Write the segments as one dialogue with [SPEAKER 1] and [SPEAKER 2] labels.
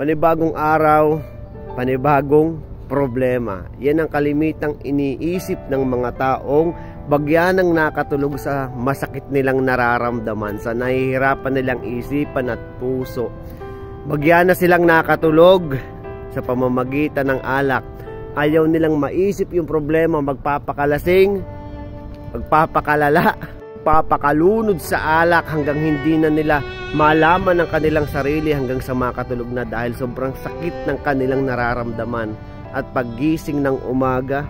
[SPEAKER 1] Panibagong araw, panibagong problema. Yan ang kalimitang iniisip ng mga taong bagyanang nakatulog sa masakit nilang nararamdaman, sa nahihirapan nilang isipan at puso. Bagyana silang nakatulog sa pamamagitan ng alak. Ayaw nilang maisip yung problema, magpapakalasing, magpapakalala, papakalunod sa alak hanggang hindi na nila malaman ang kanilang sarili hanggang sa makatulog na dahil sobrang sakit ng kanilang nararamdaman. At paggising ng umaga,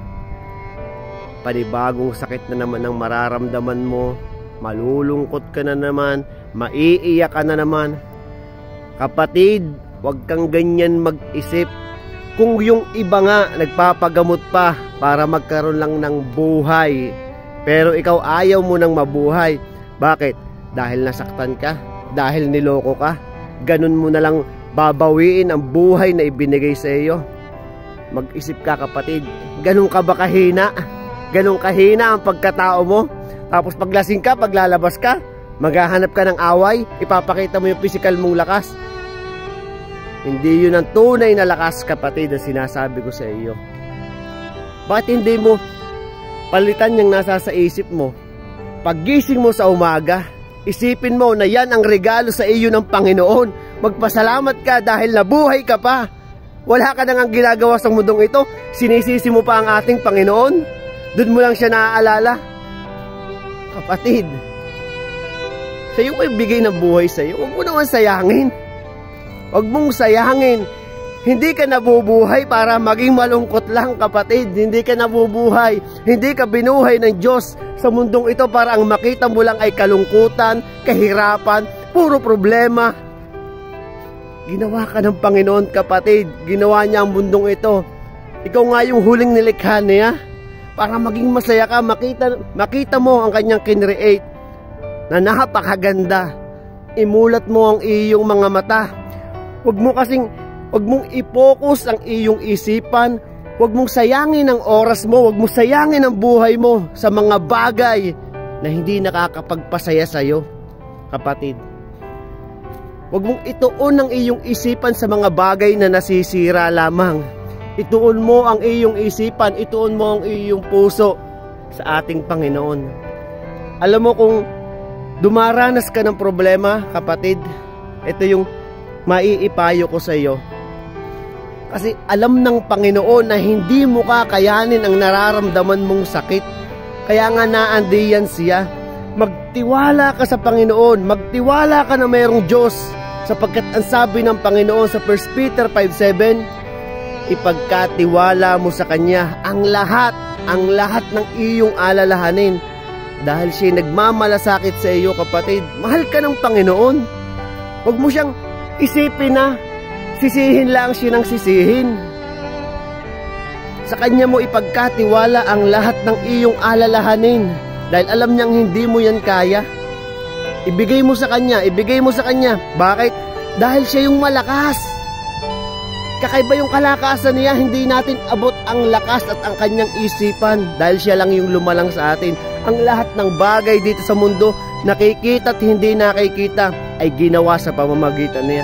[SPEAKER 1] panibagong sakit na naman ang mararamdaman mo, malulungkot ka na naman, maiiyak ka na naman. Kapatid, huwag kang ganyan mag-isip. Kung yung iba nga nagpapagamot pa para magkaroon lang ng buhay, pero ikaw ayaw mo nang mabuhay. Bakit? Dahil nasaktan ka? Dahil niloko ka? Ganun mo na lang babawiin ang buhay na ibinigay sa iyo? Mag-isip ka, kapatid. Ganun ka ba kahina? Ganun kahina ang pagkatao mo? Tapos paglasing ka, paglalabas ka, maghahanap ka ng away, ipapakita mo yung physical mong lakas. Hindi yun ang tunay na lakas, kapatid, na sinasabi ko sa iyo. Bakit hindi mo palitan yung nasa sa isip mo? Paggising mo sa umaga, isipin mo na yan ang regalo sa iyo ng Panginoon. Magpasalamat ka dahil nabuhay ka pa. Wala ka nang ginagawa sa mundong ito, sinisisi mo pa ang ating Panginoon. Doon mo lang siya naaalala. Kapatid, sa iyo may bigay ng buhay sa iyo. Huwag mo naman sayangin. Huwag mong sayangin. Hindi ka nabubuhay para maging malungkot lang, kapatid. Hindi ka nabubuhay. Hindi ka binuhay ng Diyos sa mundong ito para ang makita mo lang ay kalungkutan, kahirapan, puro problema. Ginawa ka ng Panginoon, kapatid. Ginawa niya ang mundong ito. Ikaw nga yung huling nilikha niya para maging masaya ka. Makita mo ang kanyang kinreate na napakaganda. Imulat mo ang iyong mga mata. Huwag mong i-focus ang iyong isipan. Huwag mong sayangin ang oras mo. Huwag mong sayangin ang buhay mo sa mga bagay na hindi nakakapagpasaya sa iyo, kapatid. Huwag mong ituon ang iyong isipan sa mga bagay na nasisira lamang. Ituon mo ang iyong isipan, ituon mo ang iyong puso sa ating Panginoon. Alam mo, kung dumaranas ka ng problema, kapatid, ito yung maiipayo ko sa iyo. Kasi alam ng Panginoon na hindi mo kakayanin ang nararamdaman mong sakit. Kaya nga naandiyan siya. Magtiwala ka sa Panginoon. Magtiwala ka na mayroong Diyos. Sapagkat ang sabi ng Panginoon sa 1 Peter 5:7, ipagkatiwala mo sa Kanya ang lahat ng iyong alalahanin. Dahil siya nagmamalasakit sa iyo, kapatid. Mahal ka ng Panginoon. Huwag mo siyang isipin na sisihin lang siya ng sisihin. Sa Kanya mo ipagkatiwala ang lahat ng iyong alalahanin. Dahil alam niyang hindi mo yan kaya. Ibigay mo sa Kanya, ibigay mo sa Kanya. Bakit? Dahil siya yung malakas. Kakaiba yung kalakasan niya, hindi natin abot ang lakas at ang Kanyang isipan. Dahil siya lang yung lumalang sa atin. Ang lahat ng bagay dito sa mundo, nakikita at hindi nakikita, ay ginawa sa pamamagitan niya.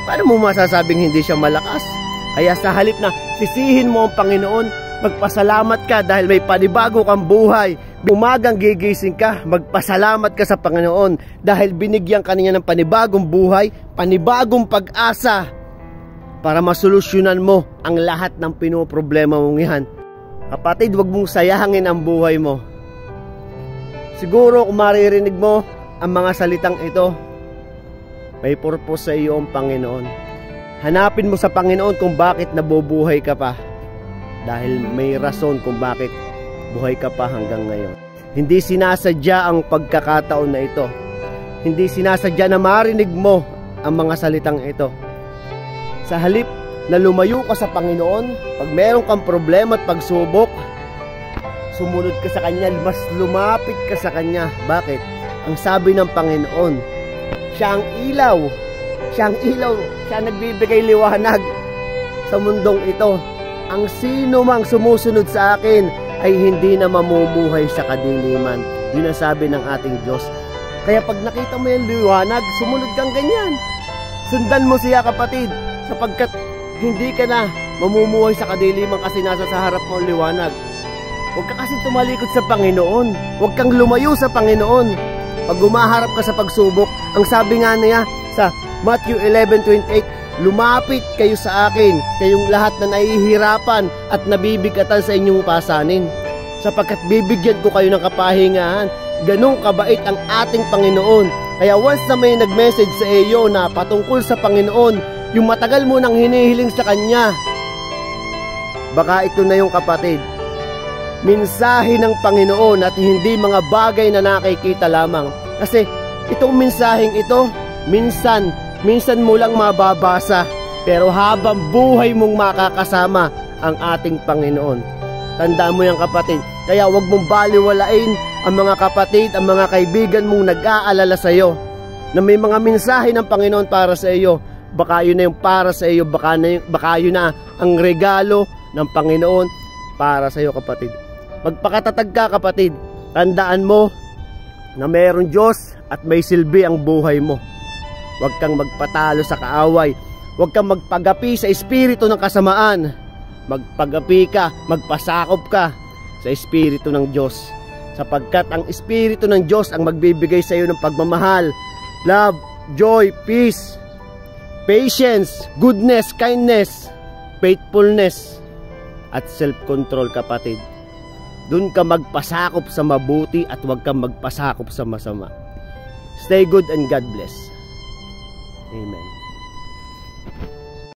[SPEAKER 1] Paano mo masasabing hindi siya malakas? Kaya sa halip na sisihin mo ang Panginoon, magpasalamat ka dahil may panibago kang buhay. Umagang gigising ka, magpasalamat ka sa Panginoon dahil binigyan ka niya ng panibagong buhay, panibagong pag-asa para masolusyonan mo ang lahat ng pinoproblema mong yan. Kapatid, huwag mong sayangin ang buhay mo. Siguro kung maririnig mo ang mga salitang ito, may purpose sa iyo ang Panginoon. Hanapin mo sa Panginoon kung bakit nabubuhay ka pa. Dahil may rason kung bakit buhay ka pa hanggang ngayon. Hindi sinasadya ang pagkakataon na ito. Hindi sinasadya na marinig mo ang mga salitang ito. Sa halip na lumayo ka sa Panginoon, pag meron kang problema at pagsubok, sumunod ka sa Kanya, mas lumapit ka sa Kanya. Bakit? Ang sabi ng Panginoon, siya ang ilaw. Siya ang ilaw. Siya ang nagbibigay liwanag sa mundong ito. Ang sino mang sumusunod sa akin ay hindi na mamumuhay sa kadiliman. Yun ang sabi ng ating Diyos. Kaya pag nakita mo yung liwanag, sumunod kang ganyan. Sundan mo siya, kapatid. sapagkat hindi ka na mamumuhay sa kadiliman kasi nasa sa harap mo ang liwanag. Huwag ka kasi tumalikod sa Panginoon. Huwag kang lumayo sa Panginoon. Pag gumaharap ka sa pagsubok, ang sabi nga niya sa Matthew 11:28, lumapit kayo sa akin, kayong lahat na nahihirapan at nabibigatan sa inyong pasanin, sapagkat bibigyan ko kayo ng kapahingahan. Ganong kabait ang ating Panginoon. Kaya once na may nag-message sa iyo na patungkol sa Panginoon, yung matagal mo nang hinihiling sa Kanya, baka ito na yung kapatid, mensahe ng Panginoon at hindi mga bagay na nakikita lamang. Kasi itong mensaheng ito, minsan mo lang mababasa, pero habang buhay mong makakasama ang ating Panginoon. Tandaan mo yan, kapatid. Kaya huwag mong baliwalain ang mga kapatid, ang mga kaibigan mong nag-aalala sa iyo na may mga mensahe ng Panginoon para sa iyo. Baka yun na yung para sa iyo, baka yun na ang regalo ng Panginoon para sa iyo, kapatid. Magpakatatag ka, kapatid. Tandaan mo na mayroong Diyos at may silbi ang buhay mo. Huwag kang magpatalo sa kaaway. Huwag kang magpagapi sa espiritu ng kasamaan. Magpagapi ka, magpasakop ka sa espiritu ng Diyos, sapagkat ang espiritu ng Diyos ang magbibigay sa iyo ng pagmamahal, love, joy, peace, patience, goodness, kindness, faithfulness, at self-control, kapatid. Doon ka magpasakop sa mabuti at huwag kang magpasakop sa masama. Stay good and God bless. Amen.